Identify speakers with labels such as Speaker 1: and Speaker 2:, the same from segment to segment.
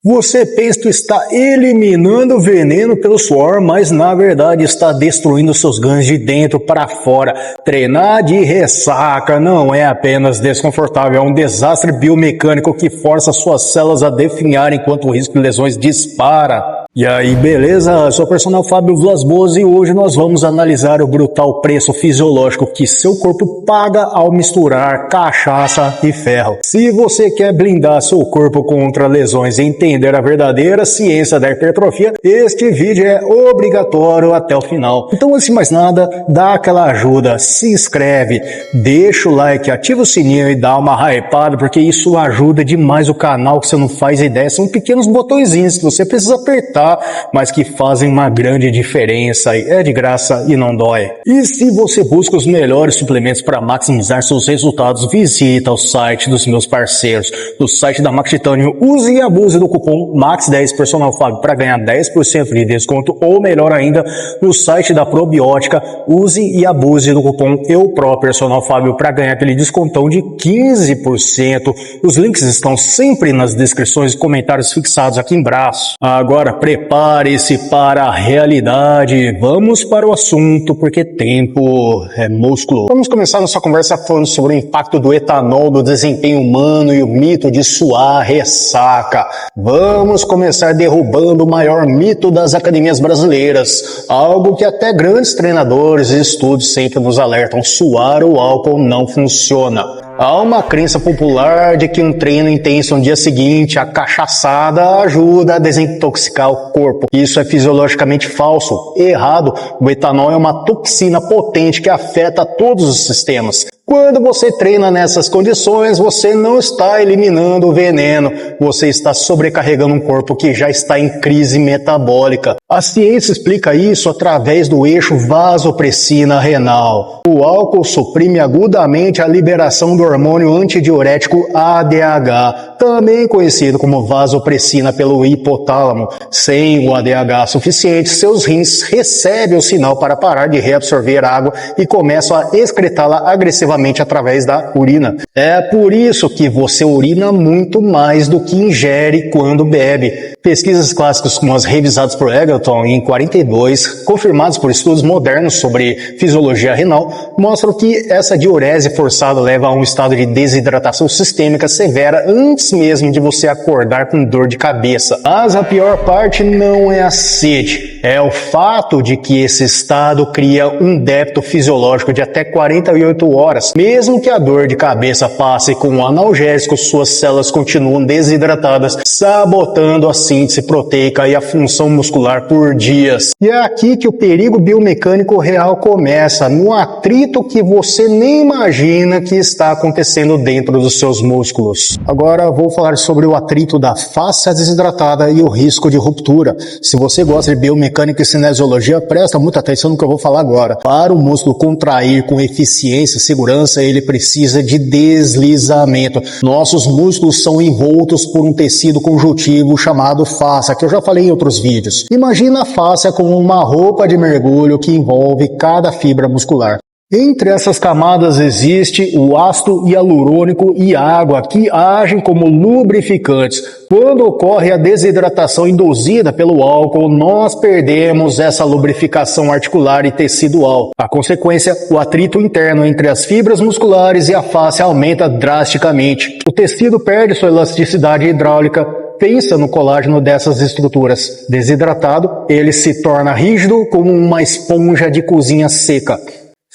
Speaker 1: Você pensa que está eliminando o veneno pelo suor, mas na verdade está destruindo seus ganhos de dentro para fora. Treinar de ressaca não é apenas desconfortável, é um desastre biomecânico que força suas células a definhar enquanto o risco de lesões dispara. E aí, beleza? Eu sou o personal Fábio Vilas Boas e hoje nós vamos analisar o brutal preço fisiológico que seu corpo paga ao misturar cachaça e ferro. Se você quer blindar seu corpo contra lesões e entender a verdadeira ciência da hipertrofia, este vídeo é obrigatório até o final. Então, antes de mais nada, dá aquela ajuda, se inscreve, deixa o like, ativa o sininho e dá uma hypada, porque isso ajuda demais o canal, que você não faz ideia. São pequenos botõezinhos que você precisa apertar, mas que fazem uma grande diferença. É de graça e não dói. E se você busca os melhores suplementos para maximizar seus resultados, visita o site dos meus parceiros, do site da Max Titânio. Use e abuse do cupom MAX10 Personal Fábio para ganhar 10% de desconto, ou melhor ainda, no site da Probiótica. Use e abuse do cupom EUPRO Personal Fábio para ganhar aquele descontão de 15%. Os links estão sempre nas descrições e comentários fixados aqui embaixo. Agora, prepare-se para a realidade. Vamos para o assunto, porque tempo é músculo. Vamos começar nossa conversa falando sobre o impacto do etanol no desempenho humano e o mito de suar ressaca. Vamos começar derrubando o maior mito das academias brasileiras, algo que até grandes treinadores e estudos sempre nos alertam: suar ou álcool não funciona. Há uma crença popular de que um treino intenso no dia seguinte, a cachaçada, ajuda a desintoxicar o corpo. Isso é fisiologicamente falso, errado. O etanol é uma toxina potente que afeta todos os sistemas. Quando você treina nessas condições, você não está eliminando o veneno, você está sobrecarregando um corpo que já está em crise metabólica. A ciência explica isso através do eixo vasopressina renal. O álcool suprime agudamente a liberação do hormônio antidiurético ADH, também conhecido como vasopressina pelo hipotálamo. Sem o ADH suficiente, seus rins recebem o sinal para parar de reabsorver água e começam a excretá-la agressivamente através da urina. É por isso que você urina muito mais do que ingere quando bebe. Pesquisas clássicas como as revisadas por Eggleton em 42, confirmadas por estudos modernos sobre fisiologia renal, mostram que essa diurese forçada leva a um estado de desidratação sistêmica severa antes mesmo de você acordar com dor de cabeça. Mas a pior parte não é a sede, é o fato de que esse estado cria um débito fisiológico de até 48 horas. Mesmo que a dor de cabeça passe com um analgésico, suas células continuam desidratadas, sabotando a síntese proteica e a função muscular por dias. E é aqui que o perigo biomecânico real começa, no atrito que você nem imagina que está acontecendo dentro dos seus músculos. Agora vou falar sobre o atrito da face desidratada e o risco de ruptura. Se você gosta de biomecânica e cinesiologia, presta muita atenção no que eu vou falar agora. Para o músculo contrair com eficiência e segurança, ele precisa de deslizamento. Nossos músculos são envoltos por um tecido conjuntivo chamado fáscia, que eu já falei em outros vídeos. Imagina a fáscia como uma roupa de mergulho que envolve cada fibra muscular. Entre essas camadas existe o ácido hialurônico e água, que agem como lubrificantes. Quando ocorre a desidratação induzida pelo álcool, nós perdemos essa lubrificação articular e tecidual. A consequência, o atrito interno entre as fibras musculares e a face aumenta drasticamente. O tecido perde sua elasticidade hidráulica. Pensa no colágeno dessas estruturas. Desidratado, ele se torna rígido como uma esponja de cozinha seca.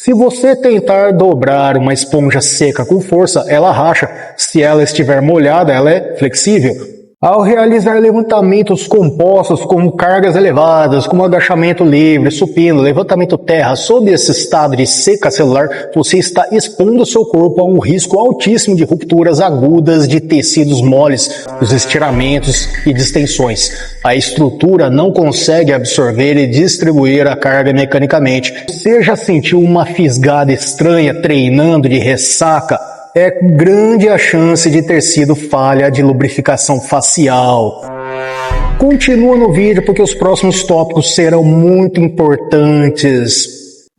Speaker 1: Se você tentar dobrar uma esponja seca com força, ela racha. Se ela estiver molhada, ela é flexível. Ao realizar levantamentos compostos com cargas elevadas, como agachamento livre, supino, levantamento terra, sob esse estado de seca celular, você está expondo seu corpo a um risco altíssimo de rupturas agudas de tecidos moles, os estiramentos e distensões. A estrutura não consegue absorver e distribuir a carga mecanicamente. Você já sentiu uma fisgada estranha treinando de ressaca? É grande a chance de ter sido falha de lubrificação facial. Continua no vídeo porque os próximos tópicos serão muito importantes.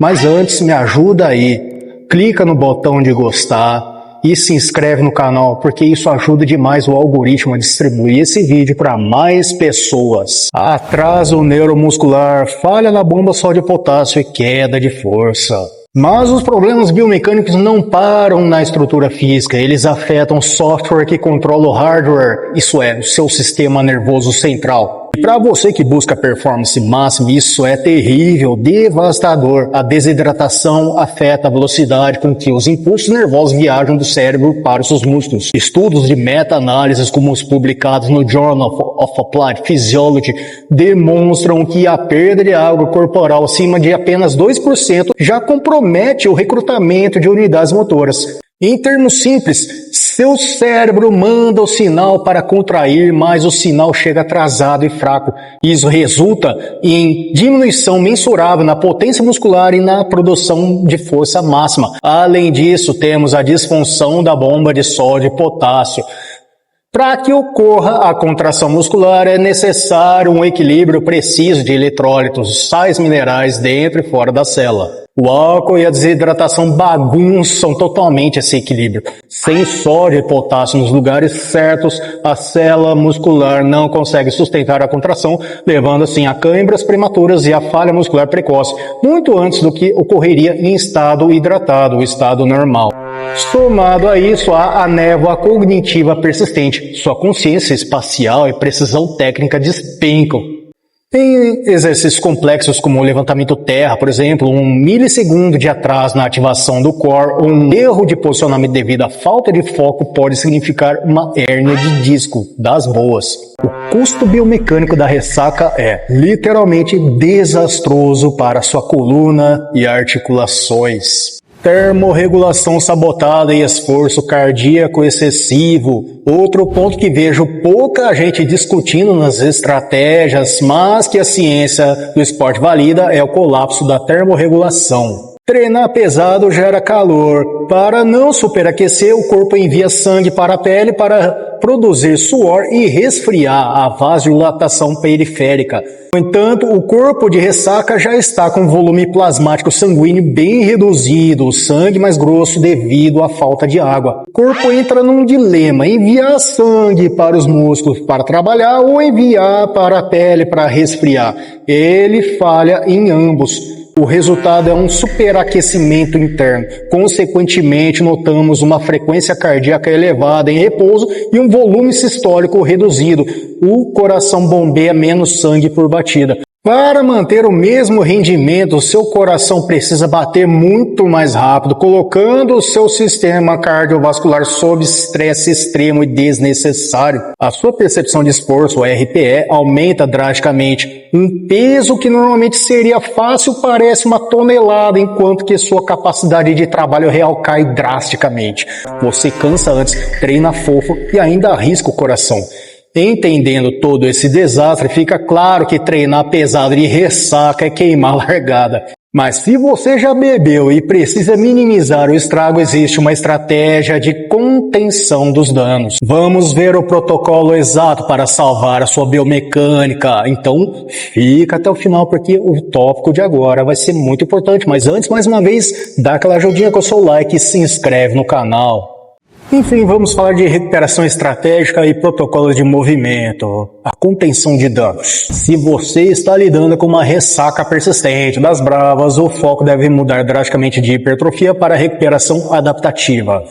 Speaker 1: Mas antes, me ajuda aí. Clica no botão de gostar, e se inscreve no canal, porque isso ajuda demais o algoritmo a distribuir esse vídeo para mais pessoas. Atraso neuromuscular, falha na bomba só de potássio e queda de força. Mas os problemas biomecânicos não param na estrutura física, eles afetam o software que controla o hardware, isso é, o seu sistema nervoso central. E para você que busca performance máxima, isso é terrível, devastador. A desidratação afeta a velocidade com que os impulsos nervosos viajam do cérebro para os seus músculos. Estudos de meta-análises, como os publicados no Journal of Applied Physiology, demonstram que a perda de água corporal acima de apenas 2% já compromete o recrutamento de unidades motoras. Em termos simples, seu cérebro manda o sinal para contrair, mas o sinal chega atrasado e fraco. Isso resulta em diminuição mensurável na potência muscular e na produção de força máxima. Além disso, temos a disfunção da bomba de sódio e potássio. Para que ocorra a contração muscular, é necessário um equilíbrio preciso de eletrólitos, sais minerais dentro e fora da célula. O álcool e a desidratação bagunçam totalmente esse equilíbrio. Sem sódio e potássio nos lugares certos, a célula muscular não consegue sustentar a contração, levando assim a câimbras prematuras e a falha muscular precoce, muito antes do que ocorreria em estado hidratado, o estado normal. Somado a isso, há a névoa cognitiva persistente. Sua consciência espacial e precisão técnica despencam. Em exercícios complexos como o levantamento terra, por exemplo, um milissegundo de atraso na ativação do core ou um erro de posicionamento devido à falta de foco pode significar uma hérnia de disco, das boas. O custo biomecânico da ressaca é literalmente desastroso para sua coluna e articulações. Termorregulação sabotada e esforço cardíaco excessivo. Outro ponto que vejo pouca gente discutindo nas estratégias, mas que a ciência do esporte valida, é o colapso da termorregulação. Treinar pesado gera calor. Para não superaquecer, o corpo envia sangue para a pele para produzir suor e resfriar a vasodilatação periférica. No entanto, o corpo de ressaca já está com volume plasmático sanguíneo bem reduzido, o sangue mais grosso devido à falta de água. O corpo entra num dilema: enviar sangue para os músculos para trabalhar ou enviar para a pele para resfriar. Ele falha em ambos. O resultado é um superaquecimento interno. Consequentemente, notamos uma frequência cardíaca elevada em repouso e um volume sistólico reduzido. O coração bombeia menos sangue por batida. Para manter o mesmo rendimento, o seu coração precisa bater muito mais rápido, colocando o seu sistema cardiovascular sob estresse extremo e desnecessário. A sua percepção de esforço, o RPE, aumenta drasticamente. Um peso que normalmente seria fácil parece uma tonelada, enquanto que sua capacidade de trabalho real cai drasticamente. Você cansa antes, treina fofo e ainda arrisca o coração. Entendendo todo esse desastre, fica claro que treinar pesado de ressaca é queimar largada. Mas se você já bebeu e precisa minimizar o estrago, existe uma estratégia de contenção dos danos. Vamos ver o protocolo exato para salvar a sua biomecânica. Então, fica até o final, porque o tópico de agora vai ser muito importante. Mas antes, mais uma vez, dá aquela ajudinha com o seu like e se inscreve no canal. Enfim, vamos falar de recuperação estratégica e protocolos de movimento, a contenção de danos. Se você está lidando com uma ressaca persistente das bravas, o foco deve mudar drasticamente de hipertrofia para recuperação adaptativa.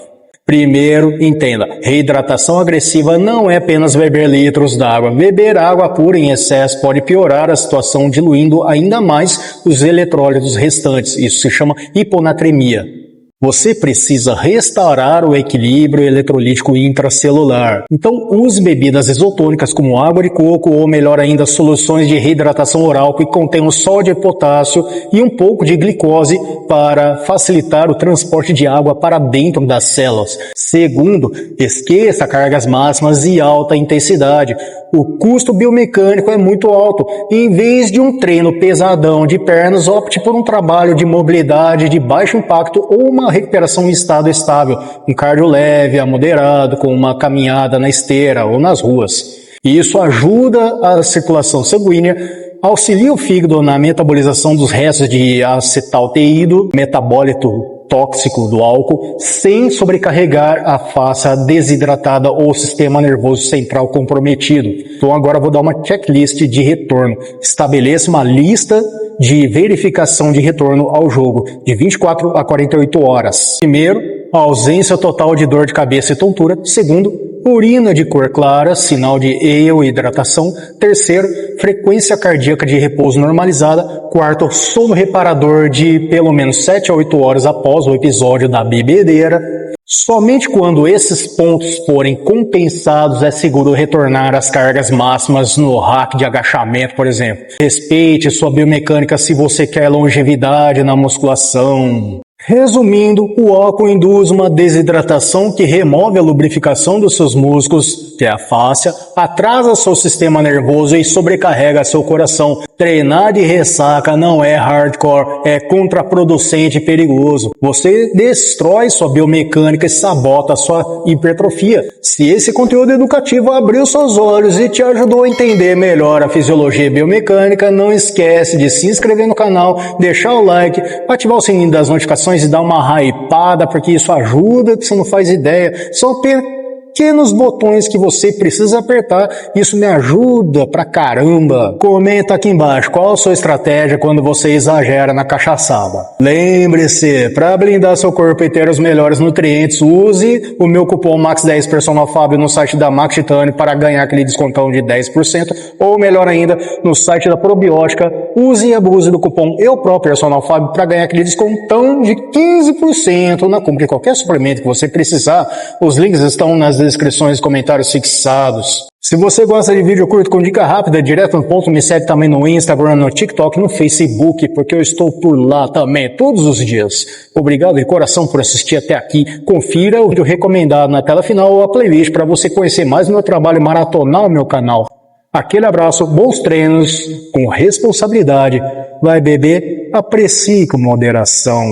Speaker 1: Primeiro, entenda, reidratação agressiva não é apenas beber litros d'água. Beber água pura em excesso pode piorar a situação, diluindo ainda mais os eletrólitos restantes. Isso se chama hiponatremia. Você precisa restaurar o equilíbrio eletrolítico intracelular. Então, use bebidas isotônicas como água de coco ou, melhor ainda, soluções de reidratação oral que contenham sódio e potássio e um pouco de glicose para facilitar o transporte de água para dentro das células. Segundo, esqueça cargas máximas e alta intensidade. O custo biomecânico é muito alto. Em vez de um treino pesadão de pernas, opte por um trabalho de mobilidade de baixo impacto ou uma recuperação em estado estável, um cardio leve a moderado, com uma caminhada na esteira ou nas ruas. Isso ajuda a circulação sanguínea, auxilia o fígado na metabolização dos restos de acetaldeído, metabólito tóxico do álcool sem sobrecarregar a face desidratada ou o sistema nervoso central comprometido. Então agora eu vou dar uma checklist de retorno. Estabeleça uma lista de verificação de retorno ao jogo de 24 a 48 horas. Primeiro, a ausência total de dor de cabeça e tontura. Segundo, urina de cor clara, sinal de ale e hidratação. Terceiro, frequência cardíaca de repouso normalizada. Quarto, sono reparador de pelo menos 7 a 8 horas após o episódio da bebedeira. Somente quando esses pontos forem compensados é seguro retornar às cargas máximas no rack de agachamento, por exemplo. Respeite sua biomecânica se você quer longevidade na musculação. Resumindo, o álcool induz uma desidratação que remove a lubrificação dos seus músculos, que é a fáscia, atrasa seu sistema nervoso e sobrecarrega seu coração. Treinar de ressaca não é hardcore, é contraproducente e perigoso. Você destrói sua biomecânica e sabota sua hipertrofia. Se esse conteúdo educativo abriu seus olhos e te ajudou a entender melhor a fisiologia biomecânica, não esquece de se inscrever no canal, deixar o like, ativar o sininho das notificações e dar uma hypada, porque isso ajuda, que você não faz ideia. São pequenos botões que você precisa apertar, isso me ajuda pra caramba. Comenta aqui embaixo qual a sua estratégia quando você exagera na cachaçada. Lembre-se, para blindar seu corpo e ter os melhores nutrientes, use o meu cupom MAX10 Personal Fábio no site da Max Titânio para ganhar aquele descontão de 10%, ou melhor ainda, no site da Probiótica, use e abuse do cupom Personal Fábio para ganhar aquele descontão de 15% na compra de qualquer suplemento que você precisar. Os links estão nas descrições e comentários fixados. Se você gosta de vídeo curto com dica rápida, direto no ponto, me segue também no Instagram, no TikTok, no Facebook, porque eu estou por lá também, todos os dias. Obrigado de coração por assistir até aqui. Confira o vídeo recomendado na tela final ou a playlist para você conhecer mais do meu trabalho e maratonar o meu canal. Aquele abraço, bons treinos, com responsabilidade. Vai beber, aprecie com moderação.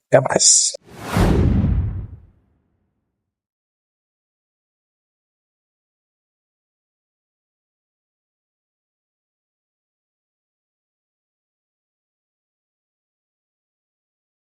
Speaker 1: Até mais.